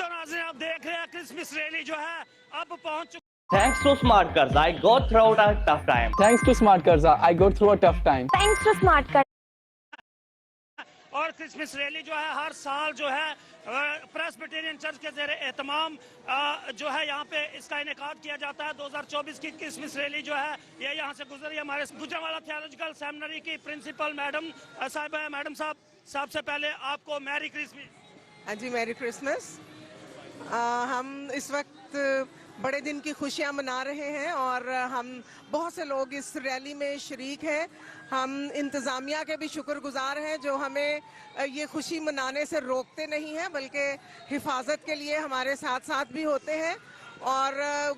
दोस्तों नाज़रीन, आप देख रहे हैं क्रिसमस रैली जो है अब पहुंच चुकी। Thanks to Smart Karza, I got through a tough time. Thanks to Smart Karza, I got through a tough time. Thanks to Smart Karza. और क्रिसमस रैली जो है हर साल जो है प्रेस्बिटेरियन चर्च के ज़ेरे एहतमाम जो है यहाँ पे इसका इनेकाद किया जाता है। 2024 की क्रिसमस रैली जो है ये यहाँ से गुजरी। हमारे गुजरांवाला थियोलॉजिकल सेमिनरी की प्रिंसिपल मैडम साहब है। मैडम साहब, सबसे पहले आपको मैरी क्रिसमस। हाँ जी, मैरी क्रिसमस। हम इस वक्त बड़े दिन की खुशियां मना रहे हैं और हम बहुत से लोग इस रैली में शरीक हैं। हम इंतज़ामिया के भी शुक्रगुजार हैं जो हमें ये खुशी मनाने से रोकते नहीं हैं, बल्कि हिफाजत के लिए हमारे साथ साथ भी होते हैं। और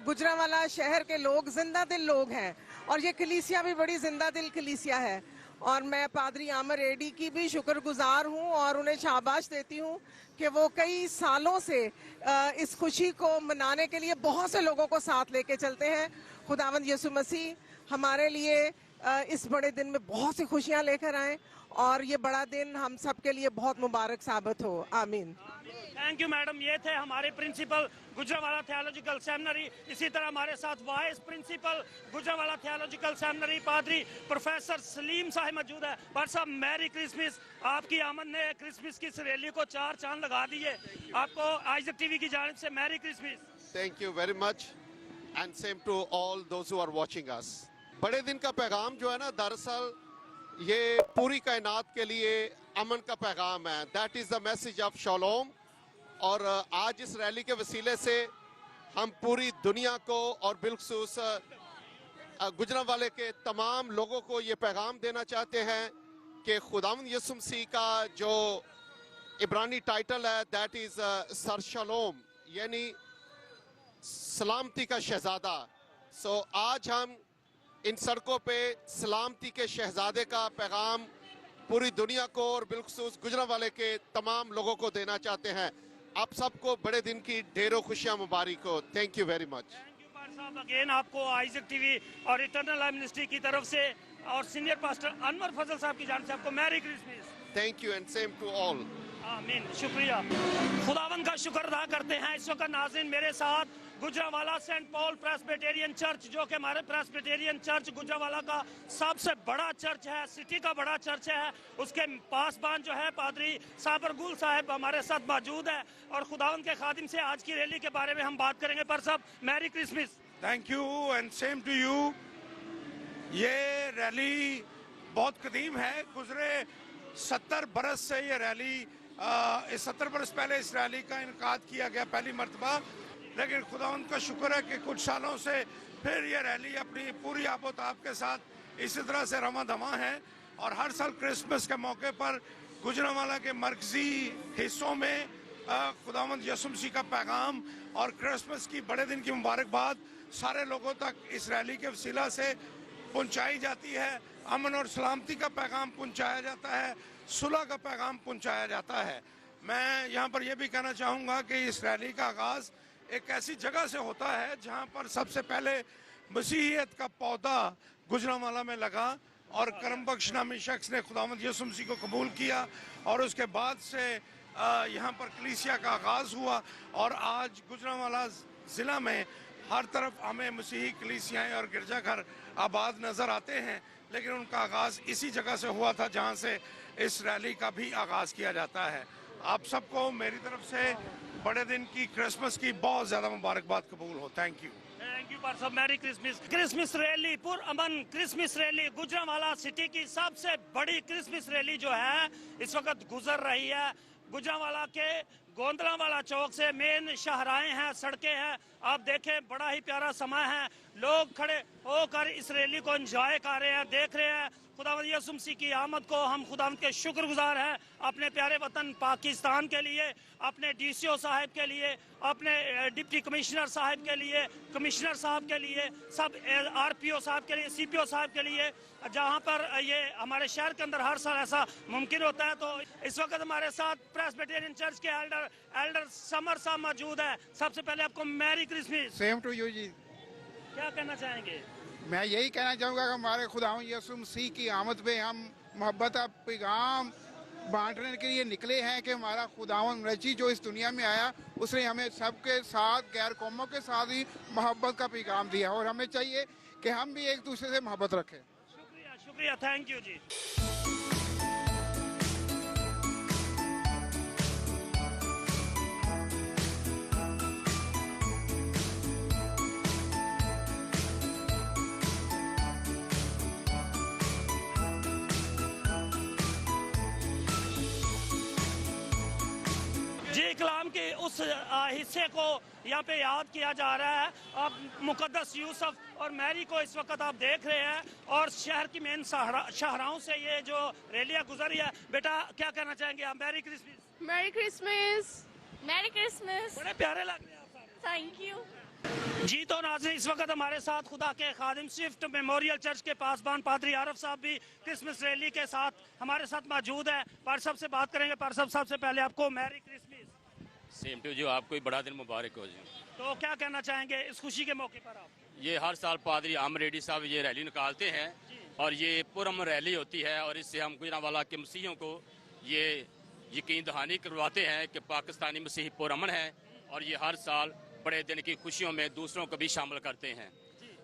गुजरांवाला शहर के लोग जिंदा दिल लोग हैं और ये कलीसिया भी बड़ी जिंदा दिल कलीसिया है। और मैं पादरी आमर एडी की भी शुक्रगुजार हूँ और उन्हें शाबाश देती हूँ कि वो कई सालों से इस खुशी को मनाने के लिए बहुत से लोगों को साथ लेके चलते हैं। खुदावंद यीशु मसीह हमारे लिए इस बड़े दिन में बहुत सी खुशियाँ लेकर आए और ये बड़ा दिन हम सब के लिए बहुत मुबारक साबित हो। आमीन। Thank you madam. ये थे हमारे प्रिंसिपल गुजरांवाला थियोलॉजिकल सेमिनरी। इसी तरह हमारे साथ vice principal Gujranwala theological seminary पादरी प्रोफेसर सलीम साहब मौजूद है। पर साहब, मैरी क्रिसमस। आपकी आमद ने क्रिसमस की इस रैली को चार चांद लगा दिए। आपको आइजक टीवी की जानिब से merry Christmas. Thank you very much and same to all those who are watching us. बड़े दिन का पैगाम जो है ना, दरअसल ये पूरी कायनात के लिए अमन का पैगाम है। That is the message of shalom. और आज इस रैली के वसीले से हम पूरी दुनिया को और बिलखुसूस गुजरांवाले के तमाम लोगों को ये पैगाम देना चाहते हैं कि खुदावंद यीशु मसीह का जो इब्रानी टाइटल है दैट इज सर शालोम, यानी सलामती का शहजादा। सो आज हम इन सड़कों पे सलामती के शहजादे का पैगाम पूरी दुनिया को और बिलखुसूस गुजरांवाले के तमाम लोगों को देना चाहते हैं। आप सबको बड़े दिन की ढेरों खुशियां मुबारक हो। Thank you very much. Thank you पार साहब। अगेन आपको आइजक टीवी और इटर्नल लाइफ मिनिस्ट्री की तरफ से और सीनियर पास्टर अनवर फजल साहब की जानिब से आपको merry Christmas. Thank you and same to all. आमीन। शुक्रिया। खुदावंद का शुक्र अदा करते हैं। इस वक्त नाज़रीन मेरे साथ Gujranwala saint Paul Presbyterian church, जो कि हमारे प्रेस्बिटेरियन चर्च गुजरांवाला का सबसे बड़ा चर्च है, सिटी का बड़ा चर्च है, उसके पासबान जो है पादरी साबर गुल साहब हमारे साथ मौजूद है। और खुदावंद के खादिम से आज की रैली के बारे में हम बात करेंगे। पर साहब, merry Christmas. Thank you and same to you. ये रैली बहुत कदीम है। गुजरे 70 बरस से ये रैली 70 बरस पहले इस रैली का इनकाद किया गया पहली मरतबा। लेकिन खुदावंद का शुक्र है कि कुछ सालों से फिर ये रैली अपनी पूरी आबोताब के साथ इसी तरह से रमा धमा है। और हर साल क्रिसमस के मौके पर गुजरांवाला के मरकजी हिस्सों में खुदावंद यीशु मसीह का पैगाम और क्रिसमस की बड़े दिन की मुबारकबाद सारे लोगों तक इस रैली के वसीला से पहुंचाई जाती है। अमन और सलामती का पैगाम पहुंचाया जाता है, सुलह का पैगाम पहुंचाया जाता है। मैं यहाँ पर यह भी कहना चाहूँगा कि इस रैली का आगाज़ एक ऐसी जगह से होता है जहाँ पर सबसे पहले मसीहियत का पौधा गुजरांवाला में लगा और करम बख्श नामी शख्स ने खुदावंद यीशु मसीह को कबूल किया और उसके बाद से यहाँ पर कलीसिया का आगाज़ हुआ। और आज गुजरांवाला ज़िला में हर तरफ हमें मसीही कलीसियाएँ और गिरजाघर आबाद नज़र आते हैं, लेकिन उनका आगाज़ इसी जगह से हुआ था जहाँ से इस रैली का भी आगाज़ किया जाता है। आप सबको मेरी तरफ से बड़े दिन की क्रिसमस की बहुत ज़्यादा मुबारकबाद कबूल हो। Thank you. थैंक यू पार साहब। Merry Christmas. क्रिसमस रैली, पुरअमन क्रिसमस रैली, गुजरांवाला सिटी की सबसे बड़ी क्रिसमस रैली जो है इस वक्त गुजर रही है। गुजरांवाला के गोंदलावाला चौक से मेन शाहराएं हैं, सड़कें हैं। आप देखें, बड़ा ही प्यारा समय है। लोग खड़े होकर इस रैली को एंजॉय कर रहे हैं, देख रहे हैं। खुदावंद यीशु मसीह की आमद को हम खुदावंद के शुक्रगुजार हैं अपने प्यारे वतन पाकिस्तान के लिए, अपने डीसीओ साहब के लिए, अपने डिप्टी कमिश्नर साहब के लिए, कमिश्नर साहब के लिए, सब आरपीओ साहब के लिए, सीपीओ साहब के लिए, जहां पर ये हमारे शहर के अंदर हर साल ऐसा मुमकिन होता है। तो इस वक्त हमारे साथ प्रेस्बिटेरियन चर्च के एल्डर समर साहब मौजूद है। सबसे पहले आपको merry Christmas. Same to you जी। क्या कहना चाहेंगे? मैं यही कहना चाहूँगा कि हमारे खुदावंद यीशु मसीह की आमद पे हम मोहब्बत का पैगाम बांटने के लिए निकले हैं कि हमारा खुदावंद मसीह जो इस दुनिया में आया उसने हमें सबके साथ गैर कौमों के साथ ही मोहब्बत का पैगाम दिया और हमें चाहिए कि हम भी एक दूसरे से मोहब्बत रखें। शुक्रिया शुक्रिया, थैंक यू जी। जी, कलाम के उस हिस्से को यहाँ पे याद किया जा रहा है। अब मुकद्दस यूसुफ और मैरी को इस वक्त आप देख रहे हैं और शहर की मेन शाहराहों से ये जो रैलियाँ गुजरी है। बेटा क्या कहना चाहेंगे आप? Merry Christmas. Merry Christmas. Merry Christmas. बड़े प्यारे लग रहे हैं आप सारे। Thank you. जी तो नाज़रीन, इस वक्त हमारे साथ खुदा के खादिम स्विफ्ट मेमोरियल चर्च के पासबान पादरी आरफ साहब भी क्रिसमस रैली के साथ हमारे साथ मौजूद है। पार साहब से बात करेंगे। पार साहब, सबसे पहले आपको मैरी क्रिसमस। सेम टू जो आपको बड़ा दिन मुबारक हो जी। तो क्या कहना चाहेंगे इस खुशी के मौके पर आप? ये हर साल पादरी आम रेड्डी साहब ये रैली निकालते हैं और ये पुरअमन रैली होती है और इससे हम गुजरांवाला के मसीहियों को ये यकीन दहानी करवाते हैं कि पाकिस्तानी मसीही पुरअमन है और ये हर साल बड़े दिन की खुशियों में दूसरों को भी शामिल करते हैं।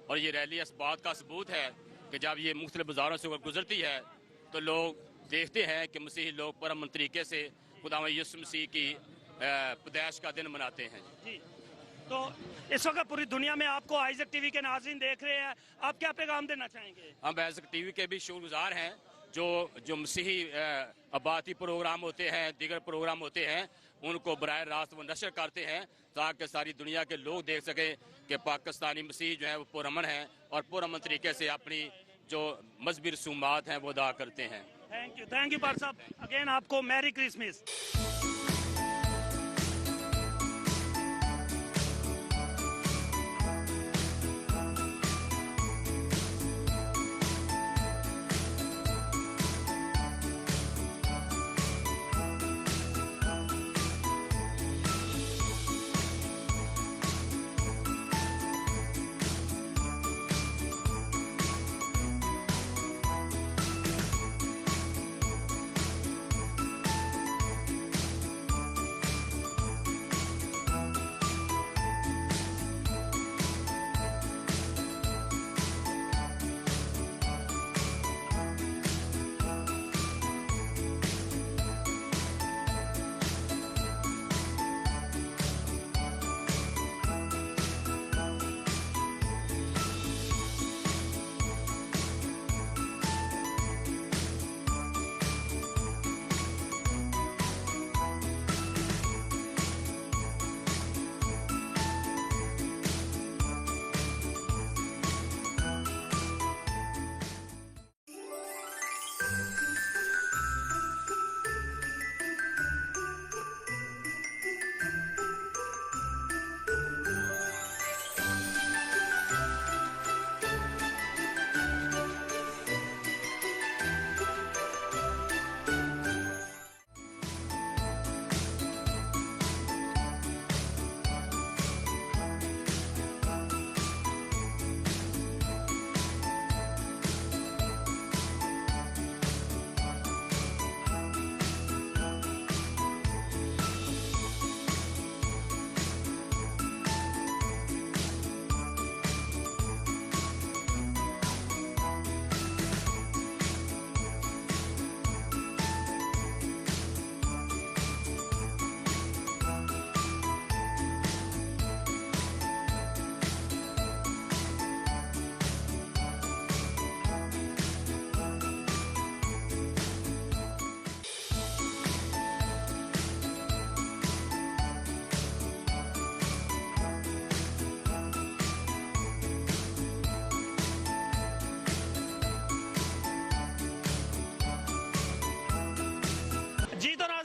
और ये रैली इस बात का सबूत है कि जब ये मुख्तलिफ बाज़ारों से गुजरती है तो लोग देखते हैं कि मसीही लोग पुरअमन तरीके से खुदा यीशु मसीह की पैदाइश का दिन मनाते हैं। जी तो इस वक्त पूरी दुनिया में आपको आइजक टीवी के नाज़रीन देख रहे हैं, आप क्या पैगाम देना चाहेंगे? हम आइजक टीवी के भी शुक्रगुजार हैं जो मसीही आबादी प्रोग्राम होते हैं, दीगर प्रोग्राम होते हैं, उनको बराह रास्त वो नशर करते हैं ताकि सारी दुनिया के लोग देख सकें कि पाकिस्तानी मसीह जो है वो पुरअमन है और पुरअमन तरीके से अपनी जो मजहबी रसूमात हैं वो अदा करते हैं। थैंक यू पार साहब। अगेन आपको मैरी क्रिसमस।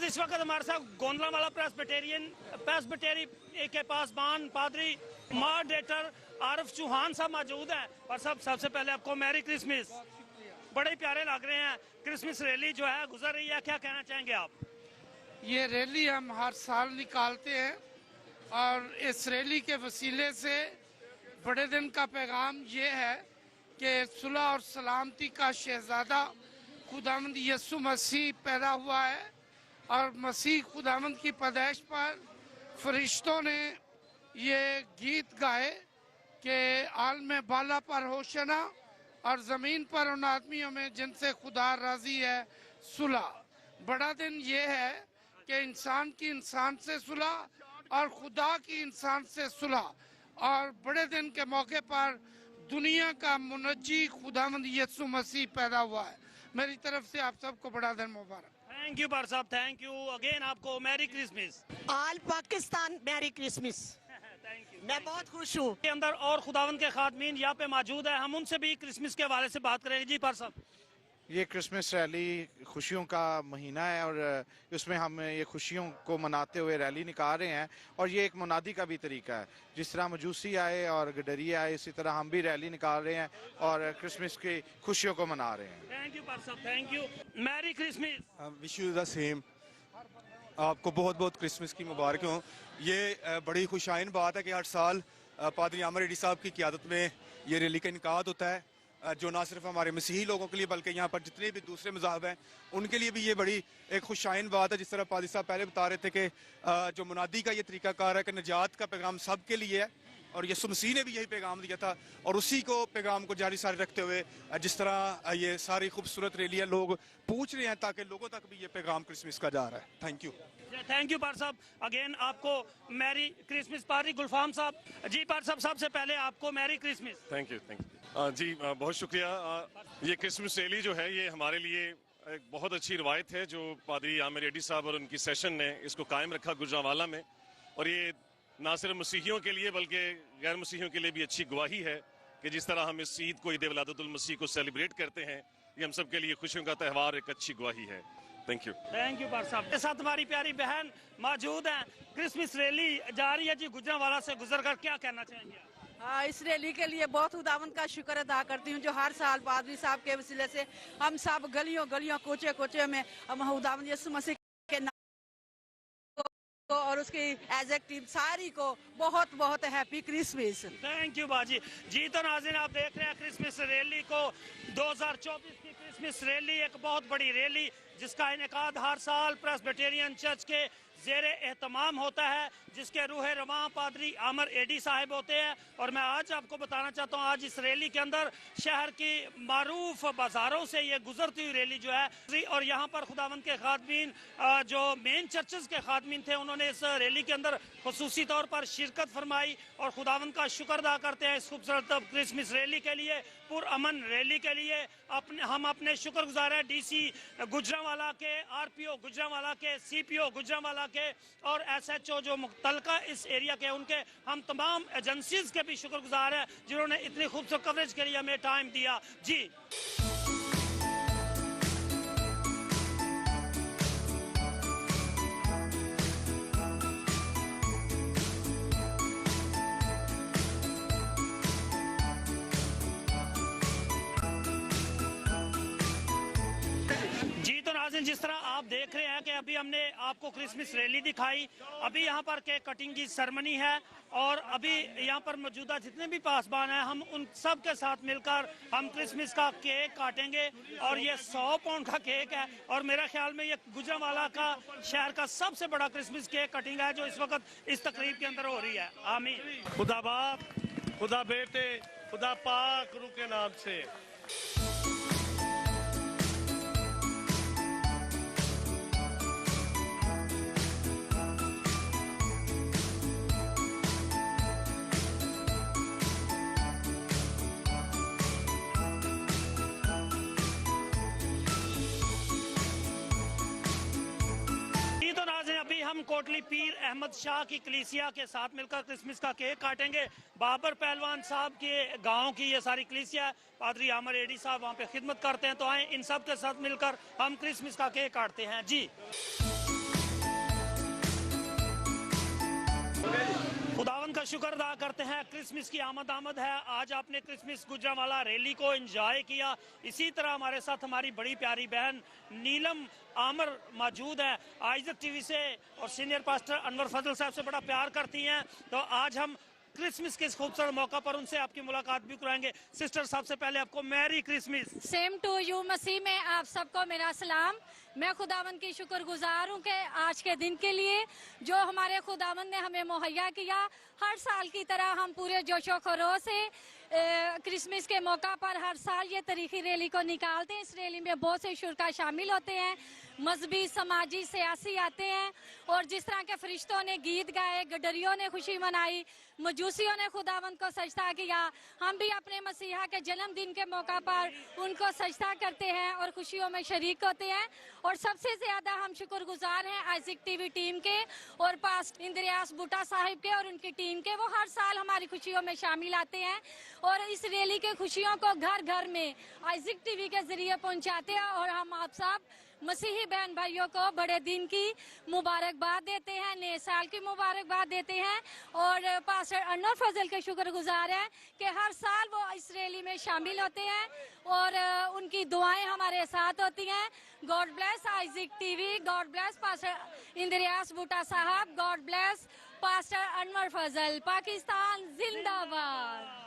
इस वक्त हमारे साथ गोंदलावाला प्रेस्बिटेरी के पासबान पादरी मॉडरेटर आरिफ चौहान साहब मौजूद हैं। और सबसे पहले आपको मैरी क्रिसमस। बड़े प्यारे लग रहे हैं, क्रिसमस रैली जो है गुजर रही है, क्या कहना चाहेंगे आप? ये रैली हम हर साल निकालते हैं और इस रैली के वसीले से बड़े दिन का पैगाम ये है कि सुलह और सलामती का शहजादा खुदावंद यीशु मसीह पैदा हुआ है और मसीह खुदावंद की पैदाइश पर फरिश्तों ने ये गीत गाए कि आलम बाला पर होशना और ज़मीन पर उन आदमियों में जिनसे खुदा राजी है सुलह। बड़ा दिन ये है कि इंसान की इंसान से सुलह और खुदा की इंसान से सुलह, और बड़े दिन के मौके पर दुनिया का मुनज्जी खुदावंद यीशु मसीह पैदा हुआ है। मेरी तरफ से आप सबको बड़ा दिन मुबारक। थैंक यू पर साहब, थैंक यू अगेन, आपको merry Christmas. All Pakistan Mary Christmas. Thank you. मैं बहुत खुश हूँ। के अंदर और खुदावंद के खादमीन यहाँ पे मौजूद है, हम उनसे भी क्रिसमस के हवाले से बात करेंगे। जी पर साहब, ये क्रिसमस रैली खुशियों का महीना है और उसमें हम ये खुशियों को मनाते हुए रैली निकाल रहे हैं, और ये एक मुनादी का भी तरीका है। जिस तरह मजूसी आए और गडरिए आए, इसी तरह हम भी रैली निकाल रहे हैं और क्रिसमस की खुशियों को मना रहे हैं। थैंक यू पर साहब, thank you. Merry Christmas. Wish you the same. आपको बहुत बहुत क्रिसमस की मुबारक हो। ये बड़ी खुशाइन बात है कि हर साल पादरी आमर एडी साहब की क़यादत में ये रैली का इनकाद होता है, जो ना सिर्फ हमारे मसीही लोगों के लिए बल्कि यहाँ पर जितने भी दूसरे मज़हब हैं उनके लिए भी ये बड़ी एक खुशाइन बात है। जिस तरह पादरी साहब पहले बता रहे थे कि जो मुनादी का ये तरीकाकार है कि निजात का पैगाम सब के लिए है, और यीशु मसीह ने भी यही पैगाम दिया था, और उसी को पैगाम को जारी सारी रखते हुए जिस तरह ये सारी खूबसूरत रैलियाँ लोग पूछ रहे हैं ताकि लोगों तक भी ये पैगाम क्रिसमस का जा रहा है। Thank you. थैंक यू पार साहब, अगेन आपको मैरी क्रिसमस। पादरी गुलफाम साहब। जी पार साहब, सबसे पहले आपको merry Christmas. Thank you, thank you. जी बहुत शुक्रिया। ये क्रिसमस रैली जो है ये हमारे लिए एक बहुत अच्छी रवायत है जो पादरी आमिर एडी साहब और उनकी सेशन ने इसको कायम रखा गुजरांवाला में, और ये ना सिर्फ मसीहियों के लिए बल्कि गैर मसीहियों के लिए भी अच्छी गवाही है कि जिस तरह हम इस ईद को ईद विलादतुल मसीह को सेलिब्रेट करते हैं, ये हम सब के लिए खुशियों का त्यौहार एक अच्छी गवाही है। Thank you. थैंक यू पर साहब। के साथ हमारी प्यारी बहन मौजूद है। क्रिसमस रैली जा रही है जी, गुजरांवाला से गुजर कर क्या कहना चाहेंगे? हाँ, इस रैली के लिए बहुत खुदावंद का शुक्र अदा करती हूँ जो हर साल पादरी साहब के वसीले से हम सब गलियों गलियों कोचे कोचे में हम खुदावंद यीशु मसीह के नाम को और उसकी एज ए टीम सारी को बहुत बहुत हैप्पी क्रिसमस। थैंक यू बाजी। जी तो नाज़रीन, आप देख रहे हैं क्रिसमस रैली को। 2024 की क्रिसमस रैली एक बहुत बड़ी रैली जिसका इनेकाद हर साल प्रेस्बिटेरियन चर्च के ज़ेरे एहतमाम होता है, जिसके रूह रवां पादरी आमर एडी साहिब होते हैं। और मैं आज आपको बताना चाहता हूँ, आज इस रैली के अंदर शहर की मारूफ बाज़ारों से ये गुजरती हुई रैली जो है, और यहाँ पर खुदावंद के खादमीन जो मेन चर्चेस के खादमीन थे उन्होंने इस रैली के अंदर खुसूसी तौर पर शिरकत फरमाई और खुदावंद का शुक्र अदा करते हैं इस खूबसूरत क्रिसमस रैली के लिए, पुरअमन रैली के लिए। हम अपने शुक्रगुजार हैं डीसी गुजरांवाला के, आरपीओ गुजरांवाला के, सीपीओ गुजरांवाला के और एसएचओ जो मुतलका इस एरिया के, उनके हम तमाम एजेंसीज के भी शुक्रगुजार हैं जिन्होंने इतनी खूबसूरत कवरेज के लिए हमें टाइम दिया। जी जिस तरह आप देख रहे हैं कि अभी हमने आपको क्रिसमस रैली दिखाई, अभी यहाँ पर केक कटिंग की सेरेमनी है और अभी यहाँ पर मौजूदा जितने भी पासबान हैं हम उन सब के साथ मिलकर हम क्रिसमस का केक काटेंगे और ये 100 पाउंड का केक है और मेरा ख्याल में ये गुजरांवाला का शहर का सबसे बड़ा क्रिसमस केक कटिंग है जो इस वक्त इस तकरीब के अंदर हो रही है। आमीन। खुदा बाप, खुदा बेटे, खुदा पाक रूह के नाम से। हम कोटली पीर अहमद शाह की कलीसिया के साथ मिलकर क्रिसमस का केक काटेंगे। बाबर पहलवान साहब के गांव की ये सारी कलीसिया है, पादरी आमर एडी साहब वहां पे खिदमत करते हैं, तो आए इन सब के साथ मिलकर हम क्रिसमस का केक काटते हैं। जी खुदावन का शुक्र अदा करते हैं, क्रिसमस की आमद है। आज आपने क्रिसमस गुजरांवाला रैली को एंजॉय किया। इसी तरह हमारे साथ हमारी बड़ी प्यारी बहन नीलम आमर मौजूद है, आइज़क टीवी से और सीनियर पास्टर अनवर फजल साहब से बड़ा प्यार करती हैं। तो आज हम क्रिसमस के इस खूबसूरत मौका पर उनसे आपकी मुलाकात भी कराएंगे। सिस्टर, सबसे पहले आपको merry Christmas. Same to you. मसीह में आप सबको मेरा सलाम। मैं खुदावंद की शुक्रगुजार हूँ कि आज के दिन के लिए जो हमारे खुदावंद ने हमें मुहैया किया। हर साल की तरह हम पूरे जोशो खरोश से क्रिसमस के मौका पर हर साल ये तारीखी रैली को निकालते हैं। इस रैली में बहुत से शुरका शामिल होते हैं, मजहबी, समाजी, सियासी आते हैं और जिस तरह के फरिश्तों ने गीत गाए, गडरियों ने खुशी मनाई, मजूसियों ने खुदावंद को सजदा किया, हम भी अपने मसीहा के जन्मदिन के मौका पर उनको सजदा करते हैं और खुशियों में शरीक होते हैं। और सबसे ज्यादा हम शुक्रगुजार हैं आइज़िक टीवी टीम के और पास्ट इंद्रियास बूटा साहिब के और उनकी टीम के। वो हर साल हमारी खुशियों में शामिल आते हैं और इस रैली के खुशियों को घर घर में आइज़िक टीवी के जरिए पहुंचाते हैं। और हम आप सब मसीही बहन भाइयों को बड़े दिन की मुबारकबाद देते हैं, नए साल की मुबारकबाद देते हैं और पास्टर अनवर फजल के शुक्रगुजार हैं कि हर साल वो इस रैली में शामिल होते हैं और उनकी दुआएं हमारे साथ होती हैं। God bless Isaac TV, God bless pastor Indrias Boota साहब, God bless pastor Anwar Fazal. Pakistan जिंदाबाद।